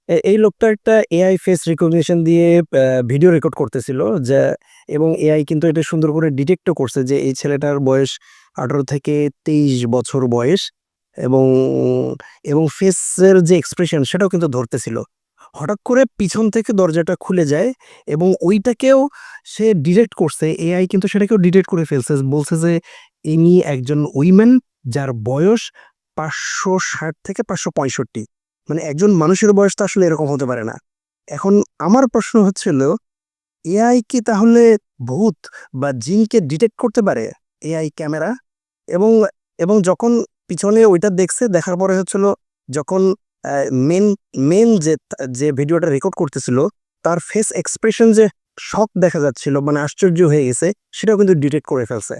এই লোকটা একটা এআই ফেস রিকগনিশন দিয়ে ভিডিও রেকর্ড করতেছিল যে, এবং এআই কিন্তু এটা সুন্দর করে ডিটেক্টও করছে যে এই ছেলেটার বয়স 18 থেকে 23 বছর বয়স, এবং ফেসের যে এক্সপ্রেশন সেটাও কিন্তু ধরতেছিল। হঠাৎ করে পিছন থেকে দরজাটা খুলে যায় এবং ওইটাকেও সে ডিটেক্ট করছে। এআই কিন্তু সেটাকেও ডিটেক্ট করে ফেলছে। বলছে যে ইনি একজন উইমেন যার বয়স ৫৬০ থেকে ৫৬৫। মানে একজন মানুষের বয়স তো আসলে এরকম হতে পারে না। এখন আমার প্রশ্ন হচ্ছিল, এআই কি তাহলে ভূত বা জিনকে ডিটেক্ট করতে পারে? এআই ক্যামেরা এবং যখন পিছনে ওইটা দেখছে, দেখার পরে হচ্ছিল যখন মেন যে ভিডিওটা রেকর্ড করতেছিল তার ফেস এক্সপ্রেশন যে শক দেখা যাচ্ছিল, মানে আশ্চর্য হয়ে গেছে, সেটাও কিন্তু ডিটেক্ট করে ফেলছে।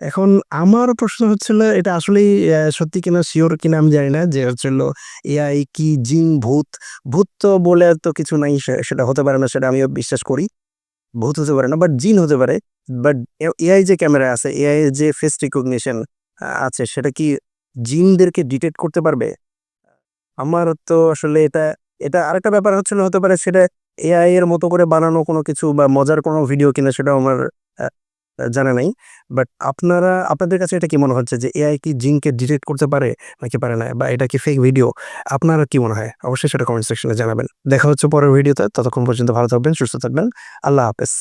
এখন আমার প্রশ্ন হচ্ছিল এটা আসলেই সত্যি কিনা সিওর কিনা আমি জানি না যে হচ্ছিল এআই কি জিন ভূত। ভূত তো বলে তো কিছু নাই, সেটা হতে পারে না, সেটা আমিও বিশ্বাস করি। ভূত হতে পারে না, বাট জিন হতে পারে। বাট এআই যে ক্যামেরা আছে, এআই এর যে ফেস রিকগনিশন আছে, সেটা কি জিনদেরকে ডিটেক্ট করতে পারবে? আমার তো আসলে এটা আরেকটা ব্যাপার হচ্ছিল, হতে পারে সেটা এআই এর মতো করে বানানো কোনো কিছু বা মজার কোনো ভিডিও কিনা সেটাও আমার আ জানা নাই। বাট আপনাদের কাছে এটা কি মনে হচ্ছে যে এআই কি জিনকে ডিটেক্ট করতে পারে নাকি পারে না? বা এটা কি ফেক ভিডিও? আপনার কি মনে হয়? অবশ্যই সেটা কমেন্ট সেকশনে জানাবেন। দেখা হচ্ছে পরের ভিডিওতে। ততক্ষণ পর্যন্ত ভালো থাকবেন, সুস্থ থাকবেন। আল্লাহ হাফেজ।